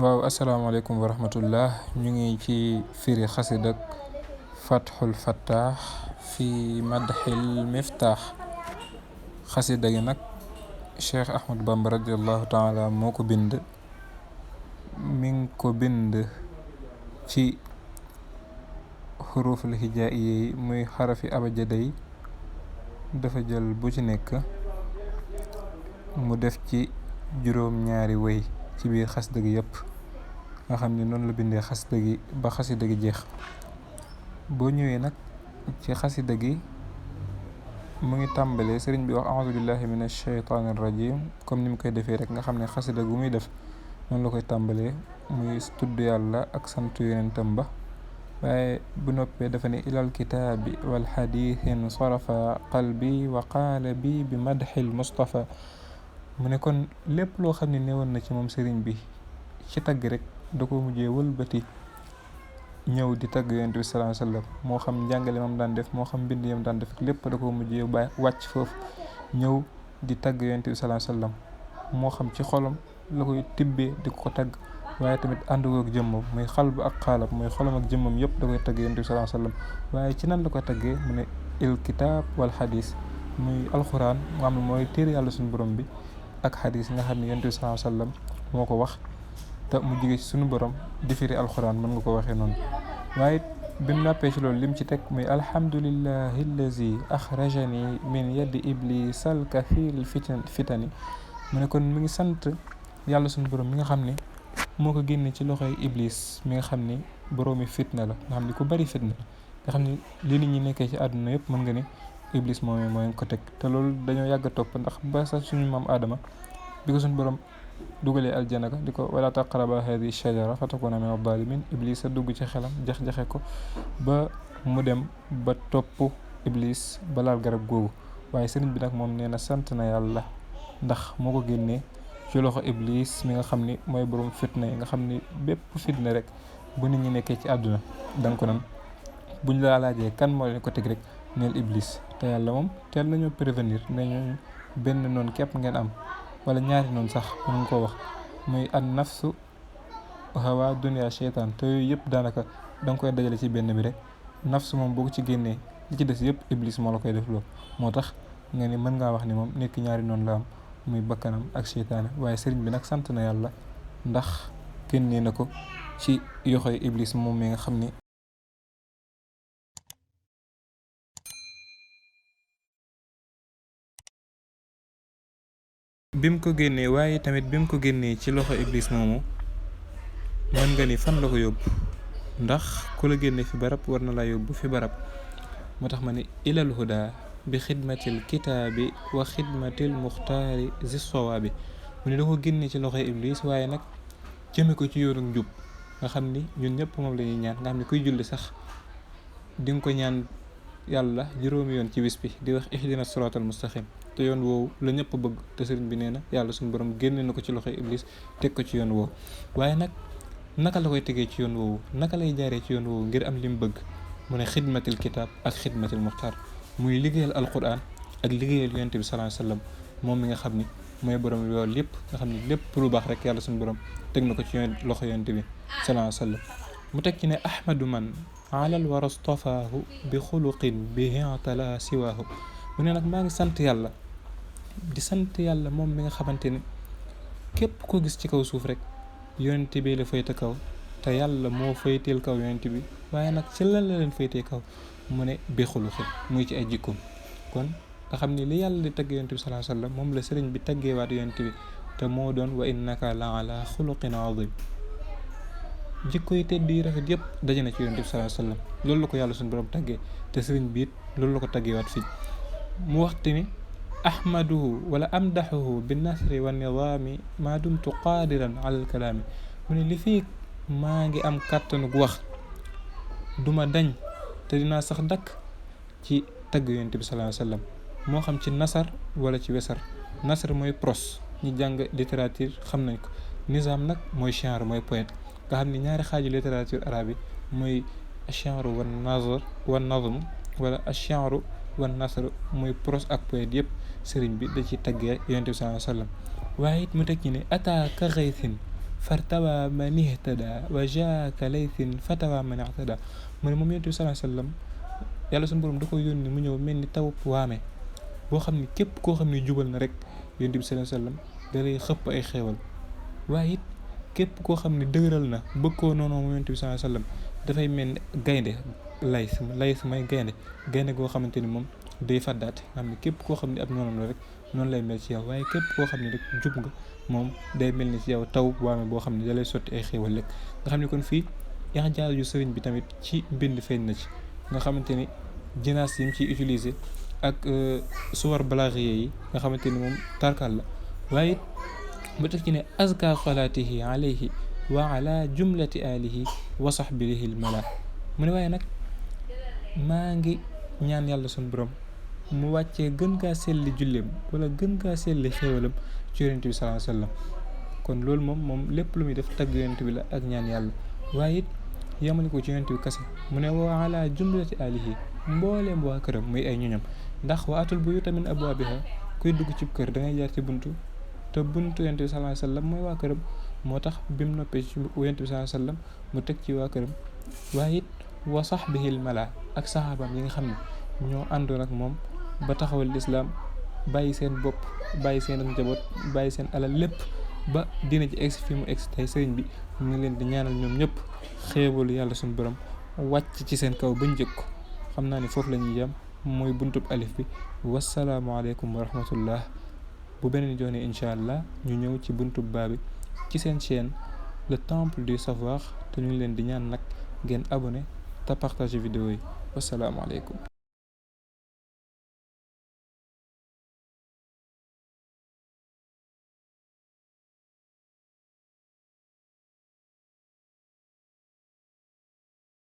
waaw asalaamaaleykum wa rahmatullah ñu ngi ci firi xasidak fatxul fattaax fi madxil miftaax xasida gi nag cheikh ahmad bamba radiallahu taala moo ko bind mi ngi ko bind ci xuruful hijaiye yi muy xarafi abajada yi dafa jël bu ci nekk mu def ci juróom-ñaari wëy ci biir xasida gi yëpp nga xam ni noonu la bindee xasida gi ba xasida gi jeex. boo ñëwee nag ci xasida gi mu ngi tàmbalee sëriñ bi wax a'uuzu billahi min ashaytaani rajim comme ni mu koy defee rek nga xam ne xasida gu muy def noonu la koy tàmbalee muy tudd yàlla ak sant yonentam ba. waaye bu noppee dafa ne ilal kitaabi wal xadiisin sarafa qalbi wa qaala bi madxil mustafa mu ne kon lépp loo xam ne newoon na ci moom sëriñ bi ci tagg rek da ko mujjee wëlbati ñëw di tagg yonent bi sallallahu alayhi wasallam moo xam njàngale moom daan def moo xam mbind yam daan def lépp da ko mujjee wàcc foofu ñëw di tagg yonent bi sallallahu alayhi wasallam moo xam ci xolam la koy tibbee di ko tagg waaye tamit ànd ak jëmmam muy xalb ak xaalab muy xolam ak jëmmam yëpp da koy tagg yonent bi sallallahu alayhi wasallam waaye ci nan la koy taggee mu ne il kitaab wal xadis muy alxuraan nga xam ne mooy téere yàlla suñu borom bi ak xadis nga xam ne yonent bi sallallahu alayhi wasallam moo ko wax te mu jóge ci suñu borom di firi alxuraan mën nga ko waxee noonu. waaye bi mu nàppee ci loolu lim ci teg muy alhamdulillahi allazi axrajani min yaddi iblis al kathiril fitani mu ne kon mi ngi sant yàlla suñu borom mi nga xam ne moo ko génne ci loxoy iblis mi nga xam ni boroomi fitna la nga xam ni ku bari fitna la nga xam ni li nit ñi nekkee ci àdduna yëpp mën nga ni iblis moom mooy ko teg te loolu dañoo yàgg a topp ndax ba sax suñu maam Adama bi ko suñu borom dugalee aljana ka di ko wala taqraba hadi shajara fatakuna min adh-dhalimin iblis a dugg ci xelam jax-jaxe ko ba mu dem ba topp iblis ba laal garab googu waaye sëriñ bi nag moom nee na sant na yàlla ndax moo ko génnee ci loxo iblis mi nga xam ni mooy borom fitna yi nga xam ni bépp fitna rek bu nit ñi nekkee ci àdduna danga ko nan buñ laa laajee kan moo leen ko teg rek neel iblis te yàlla moom teel nañoo prévenir nañu benn noonu képp ngeen am wala ñaari noonu sax mën nga koo wax muy an nafsu hawa dunya sheytaan te yooyu yëpp daanaka danga koy dajale ci benn bi rek nafsu moom boo ko ci génnee li ci des yëpp iblis moo la koy def loolu moo tax nga ni mën ngaa wax ni moom nekk ñaari noonu la am muy bakkanam ak seytaane waaye sëriñ bi nag sant na yàlla ndax génnee na ko ci yoxoy iblis moom mi nga xam ni bim ko génnee waaye tamit bim ko génnee ci loxo iblis moomu mën nga ni fan la ko yóbbu ndax ku la génne fi barab war na laa yóbbu fi barab moo tax ma ni ilal huda bi xidmatil kitaabi wa xidmatil muxtaari zi sawaabi mu ne da ko génne ci loxo iblis waaye nag jëme ko ci yoonu njub nga xam ni ñun ñëpp moom la ñuy ñaan nga xam ni kuy julli sax di nga ko ñaan yàlla juróomi yoon ci bis bi di wax ihdina siraatal mustaqim te yoon woowu la ñëpp bëgg te sëriñ bi nee na yàlla suñu borom génne na ko ci loxo iblis teg ko ci yoon woowu waaye nag naka la koy tegee ci yoon woowu naka lay jaaree ci yoon woowu ngir am li mu bëgg mu ne xidmatil kitaab ak xidmatil muxtaar muy liggéeyal alquran ak liggéeyal yonent bi sallallahu alayhi wasallam moom mi nga xam ni mooy borom loolu lépp nga xam ni lépp lu baax rek yàlla suñu borom teg na ko ci loxo yonent bi sallallahu alayhi wasallam mu teg ci ne ahmadu man alal warastafaahu bi xuluqin bihi tala siwaahu mu ne nag maa ngi sant yàlla di sant yàlla moom mi nga xamante ni képp ko gis ci kaw suuf rek yonent bi la fayte kaw te yàlla moo fayteel kaw yonent bi waaye nag ci lan la leen faytee kaw mu ne bi xuluqin muy ci ay jikkoom kon nga xam ni li yàlla di tagg yonent bi sallallahu alayhi wasallam moom la sëriñ bi taggeewaat yonent bi te moo doon wa innaka la ala xuluqin azim jikko yi tedd yi rafet yëpp daje na ci yonent bi sallallahu alayhi wasallam loolu la ko yàlla suñu borom taggee te sëriñ bi it loolu la ko taggeewaat fii mu waxte ni ahmaduhu wala amdaxuhu bi nasri wa nidaami maa dumtu qaadiran ala al kalaami mu ne li fii maa ngi am kàttanu gu wax duma dañ te dinaa sax dakk ci tagg yonent bi sallallahu alayhi wasallam moo xam ci nasar wala ci wesar nasar mooy prose ñi jàng littérature xam nañ ko nizaam nag mooy genre mooy poète nga xam ni ñaari xaaju littérature arabe yi mooy ash-shi'ru wan nazm wala ash-shi'ru wan nasr mooy prose ak poète yëpp sëriñ bi da ci taggee yonent bi sallallahu alayhi wasallam waaye it mu teg ci ne ata ka ghaythin fartawa man ihtada wa jaaka laythin fatawa man ihtada mu ne moom yonent bi sallallahu alayhi wasallam yàlla suñu borom da ko yónni mu ñëw mel ni taw waame boo xam ne képp koo xam ne jubal na rek yonent bi sallallahu alayhi wasallam da lay xëpp ay xéewal waaye it képp koo xam ne dëgëral na bëgg koo noonu moom yonent bi sallallahu alayhi wasallam dafay mel ni gaynde lays may gaynde goo xamante ni moom day faddaate nga xam ne képp koo xam ne ab noonam la rek noonu lay mel ci yow waaye képp koo xam ne rek jub nga moom day mel ni ci yow taw waame boo xam ne da lay sotti ay xéewal rek nga xam ne kon fii yaa jaar yu sëriñ bi tamit ci mbind feeñ na ci nga xamante ni jinaas yi mu ciy utiliser ak suwar balaaxiye yi nga xamante ni moom tarkal la waaye ba teg ci ne azka xalaatihi alayhi wa ala jumlati alihi wa sahbihi al mala mu ne waaye nag maa ngi ñaan yàlla sun borom mu wàccee gën gaa selli julleem wala gën gaa selli xéewalam ci yonent bi sallallahu alayhi wasallam kon loolu moom lépp lu muy def tagg yonent bi la ak ñaan yàlla waaye it yamale ko ci yonent bi kase mu ne wa ala jumlati alihi mbooleem waa këram muy ay ñoñam ndax wa atul buyuuta min abwaabiha kuy dugg ci kër da ngay jaar ci buntu te buntu yonent bi sallallahu alayhi wasallam mooy waa këram moo tax bi mu noppee ci yonent bi sallallahu alayhi wasallam mu teg ci waa këram waaye it wa sahbihil mala ak saxaabaam yi nga xam ne ñoo àndoon ak moom ba taxawal lislaam bàyyi seen bopp bàyyi seen njaboot bàyyi seen alal lépp ba dina ci egsi fi mu egsi tey sëriñ bi ñu ngi leen di ñaanal ñoom ñëpp xéewalu yàlla suñu borom wàcc ci seen kaw bañ jëkk ko xam naa ne foofu la ñuy yem mooy buntub alif bi wasalaamualeykum wa rahmatullah bu beneen joone incha allah ñu ñëw ci buntub baa bi ci seen chaîne le temple du savoir te ñu ngi leen di ñaan nag ngeen abonné te partager vidéo yi wasalaamualeykum